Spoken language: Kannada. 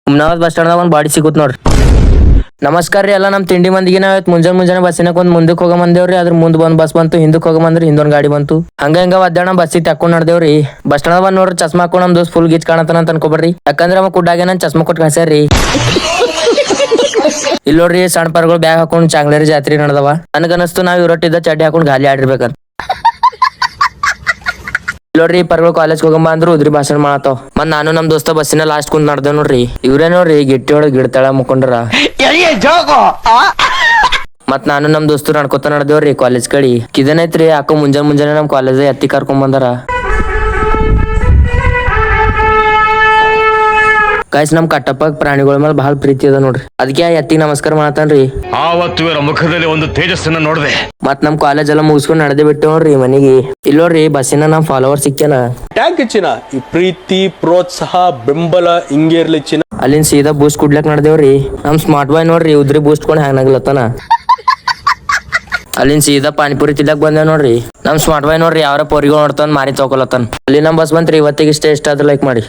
ಹುಮ್ನಾಬಾದ್ ಬಸ್ ಸ್ಟಾಂಡ್ದಾಗ ಒಂದು ಬಾಡಿ ಸಿಗುತ್ ನೋಡ್ರಿ. ನಮಸ್ಕಾರ ರೀ ಎಲ್ಲ ನಮ್ಮ ತಿಂಡಿ ಮಂದಿಗೆ ನಾವ್ ಮುಂಜಾನೆ ಬಸ್ಸಿನಾಗ ಒಂದು ಮುಂದಕ್ಕೆ ಹೋಗ ಬಂದೇವ್ರಿ. ಅದ್ರ ಮುಂದೆ ಬಂದ್ ಬಸ್ ಬಂತು, ಹಿಂದಕ್ಕೆ ಹೋಗ ಬಂದ್ರಿ, ಹಿಂದೊಂದು ಗಾಡಿ ಬಂತು. ಹಂಗ ಒದ್ದಾಣ ಬಸ್ಸಿಗೆ ತಕೊಂಡ್ ನಡ್ದೇವ್ರಿ. ಬಸ್ ಸ್ಟಾಂಡ್ ಬಂದ್ ನೋಡ್ರಿ ಚಸ್ಮಾ ಹಾಕೊಂಡು ನಮ್ ದೋಸ್ತ್ ಫುಲ್ ಗೀಚ್ ಕಾಣತಾನ ಅಂತ ಅನ್ಕೋಬೇಡ್ರಿ. ಯಾಕಂದ್ರೆ ಅವ ಕುಡ್ಡಾಗೆ ನನ್ ಚಸ್ಮಾ ಕೊಟ್ಟು ಕಳ್ಸ್ಯಾರ್ರಿ. ಇಲ್ಲಿ ನೋಡ್ರಿ ಸಣ್ಣ ಪರ್ಗಳು ಬ್ಯಾಗ್ ಹಾಕೊಂಡು ಚಾಂಗ್ಲೇರಿ ಜಾತ್ರೆ ನಡ್ದವ. ನನಗನಸ್ತು ನಾವ್ ಇರಟ್ಟಿದ್ದ ಚಡ್ಡಿ ಹಾಕೊಂಡು ಗಾಲಿ ಆಡಿರ್ಬೇಕಂತ. ನೋಡ್ರಿ ಪರ್ಗಳು ಕಾಲೇಜ್ ಹೋಗಂಬ ಅಂದ್ರು ಉದ್ರಿ ಭಾಷಣ ಮಾಡತ್ತವ. ಮತ್ ನಾನು ನಮ್ ದೋಸ್ತ ಬಸ್ಸಿನ ಲಾಸ್ಟ್ ಕುಂತ್ ನಡ್ದೇವ್ ನೋಡ್ರಿ. ಇವ್ರೇ ನೋಡ್ರಿ ಗಿಟ್ಟಿ ಒಳಗ್ ಗಿಡತಳ ಮುಕ್ಕೊಂಡ್ರ. ಮತ್ ನಾನು ನಮ್ ದೋಸ್ತು ನಡ್ಕೋತ ನಡ್ದೇವ್ರಿ ಕಾಲೇಜ್ ಕಡಿ. ಇದನ್ನೈತ್ರಿ ಯಾಕೋ ಮುಂಜಾನೆ ನಮ್ ಕಾಲೇಜ್ ಎತ್ತಿ ಕರ್ಕೊಂಡ್ ಬಂದಾರ. ಕಾಯ್ಸ್ ನಮ್ ಕಟ್ಟಪ್ಪ ಪ್ರಾಣಿಗಳ ಮೇಲೆ ಬಹಳ ಪ್ರೀತಿ ಅದ ನೋಡ್ರಿ. ಅದಕ್ಕೆ ಎತ್ತಿಗೆ ನಮಸ್ಕಾರ ಮಾಡತಾನ್ರಿ. ಆವತ್ತು ಇವರ ಮುಖದಲ್ಲಿ ಒಂದು ತೇಜಸ್ಸನ್ನ ನೋಡಿದೆ. ಮತ್ ನಮ್ ಕಾಲೇಜ್ ಎಲ್ಲ ಮುಗಿಸ್ಕೊಂಡ್ ನಡೆದೇ ಬಿಟ್ಟು ನೋಡ್ರಿ ಮನಿಗೆ. ಇಲ್ಲಿ ನೋಡ್ರಿ ಬಸ್ಸಿನ ನಮ್ ಫಾಲೋವರ್ ಸಿಕ್ಕ್ಯಾನ. ಟ್ಯಾಂಕ್ ಚಿನ್ನ ಈ ಪ್ರೀತಿ ಪ್ರೋತ್ಸಾಹ ಬೆಂಬಲ ಹಿಂಗೆ ಇರ್ಲಿ ಚಿನ್ನ. ಅಲ್ಲಿಂದ ಸೀದಾ ಬೂಸ್ಟ್ ಕುಡ್ಲಕ್ ನಡ್ದೇವ್ರಿ. ನಮ್ ಸ್ಮಾರ್ಟ್ ಬಾಯ್ ನೋಡ್ರಿ ಉದ್ರಿ ಬೂಸ್ಟ್ ಕೊಂಡು ಹ್ಯಾಂಗ್ ಆಗ್ಲತ್ತಾನ. ಅಲ್ಲಿಂದ ಸೀದಾ ಪಾನಿಪುರಿ ತಿಲ್ಲಕ್ ಬಂದೇವ್ ನೋಡ್ರಿ. ನಮ್ ಸ್ಮಾರ್ಟ್ ಬಾಯ್ ನೋಡ್ರಿ ಯಾವ್ರ ಪೋರಿಗಳು ನೋಡ್ತಾನ ಮಾರಿ ತಗೊಲತ್ತಾನ. ಅಲ್ಲಿ ನಮ್ ಬಸ್ ಬಂತ್ರಿ. ಇವತ್ತಿಗೆ ಇಷ್ಟ ಆದ್ರ ಲೈಕ್ ಮಾಡಿ.